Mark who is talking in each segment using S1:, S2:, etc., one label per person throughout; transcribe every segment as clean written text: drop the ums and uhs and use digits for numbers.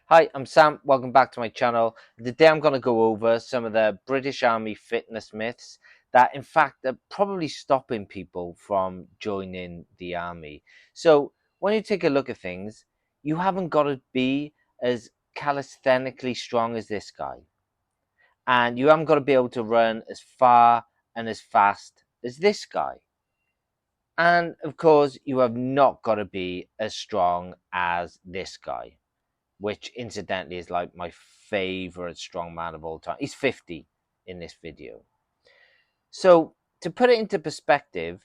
S1: Hi, I'm Sam. Welcome back to my channel. Today I'm going to go over some of the British Army fitness myths that in fact are probably stopping people from joining the army. So when you take a look at things, you haven't got to be as calisthenically strong as this guy. And you haven't got to be able to run as far and as fast as this guy. And of course, you have not got to be as strong as this guy, which incidentally is like my favorite strongman of all time. He's 50 in this video. So to put it into perspective,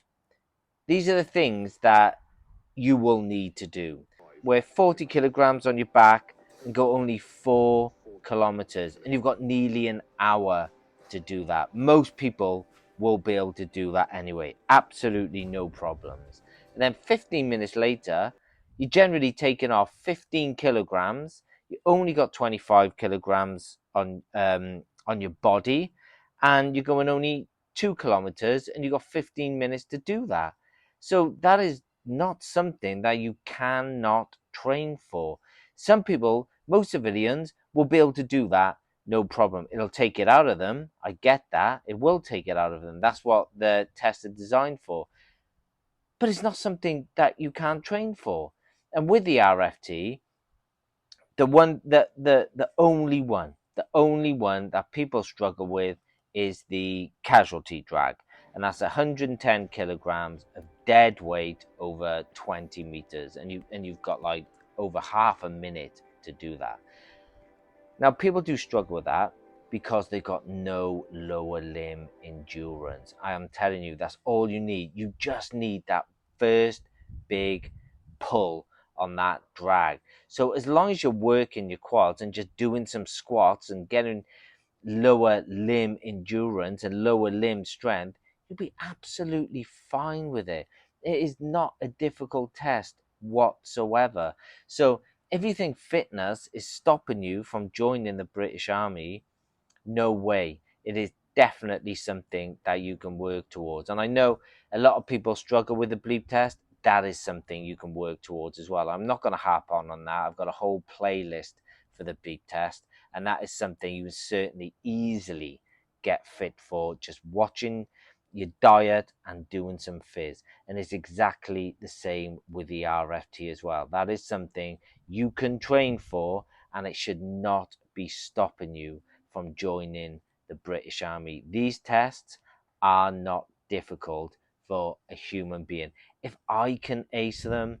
S1: these are the things that you will need to do. Weigh 40 kilograms on your back and go only 4 kilometers, and you've got nearly an hour to do that. Most people will be able to do that anyway, absolutely no problems. And then 15 minutes later, you're generally taking off 15 kilograms. You only got 25 kilograms on your body, and you're going only 2 kilometers, and you got 15 minutes to do that. So that is not something that you cannot train for. Some people, most civilians, will be able to do that, no problem. It'll take it out of them. I get that. It will take it out of them. That's what the tests are designed for. But it's not something that you can't train for. And with the RFT, the only one that people struggle with is the casualty drag, and that's 110 kilograms of dead weight over 20 meters, and you've got like over half a minute to do that. Now people do struggle with that because they've got no lower limb endurance. I am telling you, that's all you need. You just need that first big pull on that drag. So as long as you're working your quads and just doing some squats and getting lower limb endurance and lower limb strength, you'll be absolutely fine with it. It is not a difficult test whatsoever. So if you think fitness is stopping you from joining the British Army, no way. It is definitely something that you can work towards. And I know a lot of people struggle with the bleep test. That is something you can work towards as well. I'm not going to harp on that. I've got a whole playlist for the bleep test, and that is something you can certainly easily get fit for, just watching your diet and doing some fizz. And it's exactly the same with the RFT as well. That is something you can train for, and it should not be stopping you from joining the British Army. These tests are not difficult for a human being. If I can ace them,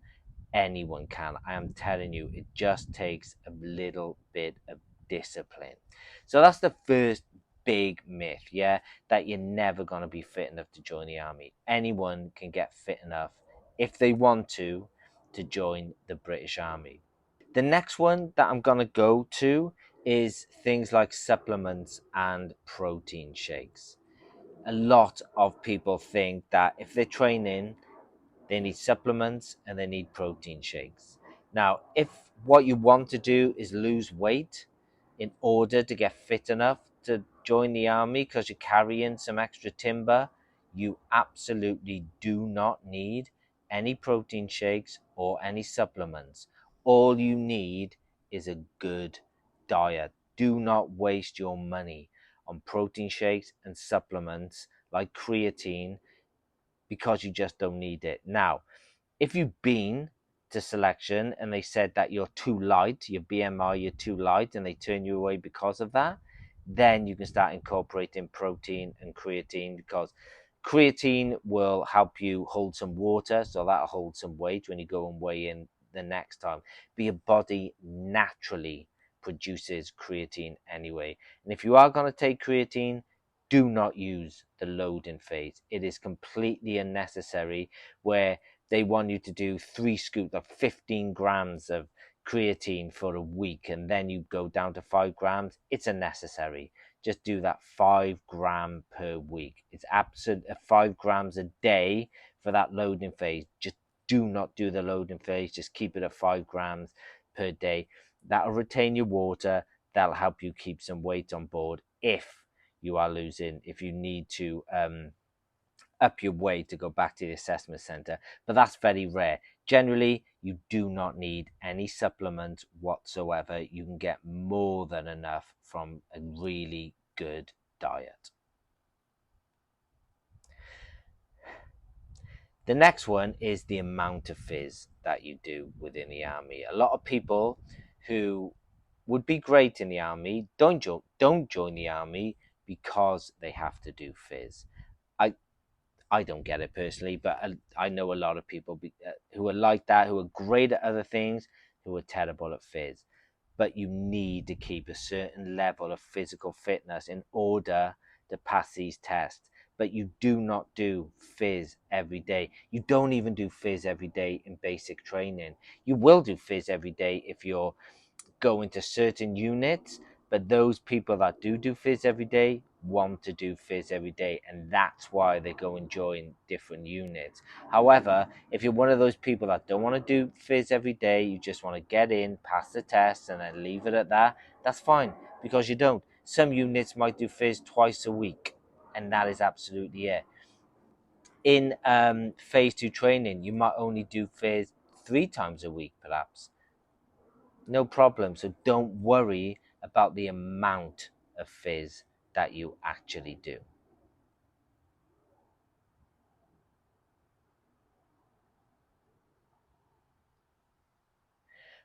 S1: anyone can. I am telling you, it just takes a little bit of discipline. So that's the first big myth, yeah, that you're never going to be fit enough to join the army. Anyone can get fit enough if they want to join the British Army. The next one that I'm going to go to is things like supplements and protein shakes. A lot of people think that if they're training, they need supplements and they need protein shakes. Now, if what you want to do is lose weight in order to get fit enough to join the army because you're carrying some extra timber, you absolutely do not need any protein shakes or any supplements. All you need is a good diet. Do not waste your money on protein shakes and supplements like creatine because you just don't need it. Now, if you've been to selection and they said that you're too light, your BMI, you're too light, and they turn you away because of that, then you can start incorporating protein and creatine, because creatine will help you hold some water, so that'll hold some weight when you go and weigh in the next time. But your body naturally produces creatine anyway. And if you are going to take creatine, do not use the loading phase. It is completely unnecessary, where they want you to do 3 scoops of 15 grams of creatine for a week and then you go down to 5 grams. It's unnecessary. Just do that 5 gram per week. It's absolute 5 grams a day for that loading phase. Just do not do the loading phase. Just keep it at 5 grams per day. That'll retain your water. That'll help you keep some weight on board if you are losing, if you need to up your way to go back to the assessment center, but that's very rare. Generally, you do not need any supplements whatsoever. You can get more than enough from a really good diet. The next one is the amount of fizz that you do within the army. A lot of people who would be great in the army don't join the army because they have to do fizz. I I don't get it personally, but I know a lot of people who are like that, who are great at other things, who are terrible at fizz. But you need to keep a certain level of physical fitness in order to pass these tests. But you do not do fizz every day. You don't even do fizz every day in basic training. You will do fizz every day if you're go into certain units, but those people that do fizz every day want to do fizz every day, and that's why they go and join different units. However, if you're one of those people that don't want to do fizz every day, you just want to get in, pass the test, and then leave it at that, that's fine, because you don't. Some units might do fizz twice a week, and that is absolutely it. In phase 2 training, you might only do fizz 3 times a week, perhaps. No problem. So don't worry about the amount of fizz that you actually do.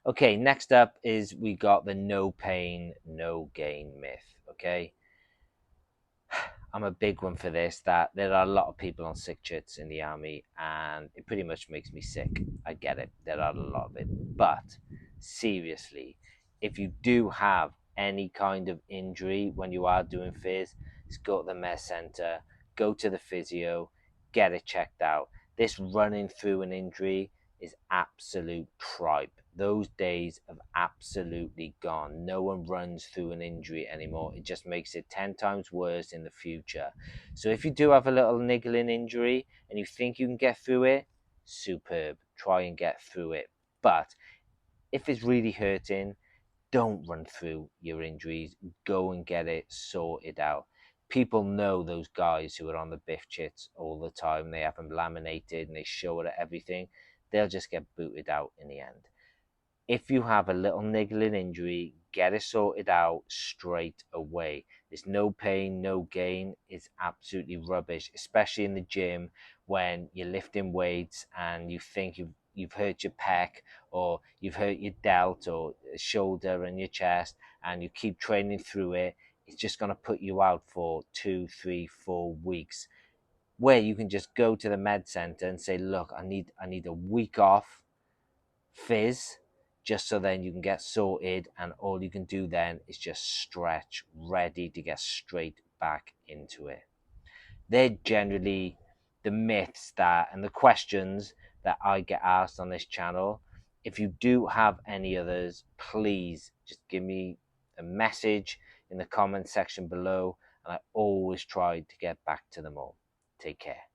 S1: Okay, next up is we got the no pain, no gain myth. Okay, I'm a big one for this, that there are a lot of people on sick chits in the army, and it pretty much makes me sick. I get it, there are a lot of it. But seriously, if you do have any kind of injury when you are doing fizz, just go to the med center, go to the physio, get it checked out. This running through an injury is absolute tripe. Those days have absolutely gone. No one runs through an injury anymore. It just makes it 10 times worse in the future. So if you do have a little niggling injury and you think you can get through it, superb. Try and get through it. But if it's really hurting, don't run through your injuries. Go and get it sorted out. People know those guys who are on the biff chits all the time. They have them laminated and they show it at everything. They'll just get booted out in the end. If you have a little niggling injury, get it sorted out straight away. There's no pain, no gain. It's absolutely rubbish, especially in the gym when you're lifting weights and you think you've hurt your pec, or you've hurt your delt or shoulder and your chest, and you keep training through it. It's just going to put you out for 2, 3, 4 weeks, where you can just go to the med center and say, look, I need a week off fizz, just so then you can get sorted, and all you can do then is just stretch, ready to get straight back into it. They're generally the myths that and the questions that I get asked on this channel. If you do have any others, please just give me a message in the comment section below, and I always try to get back to them all. Take care.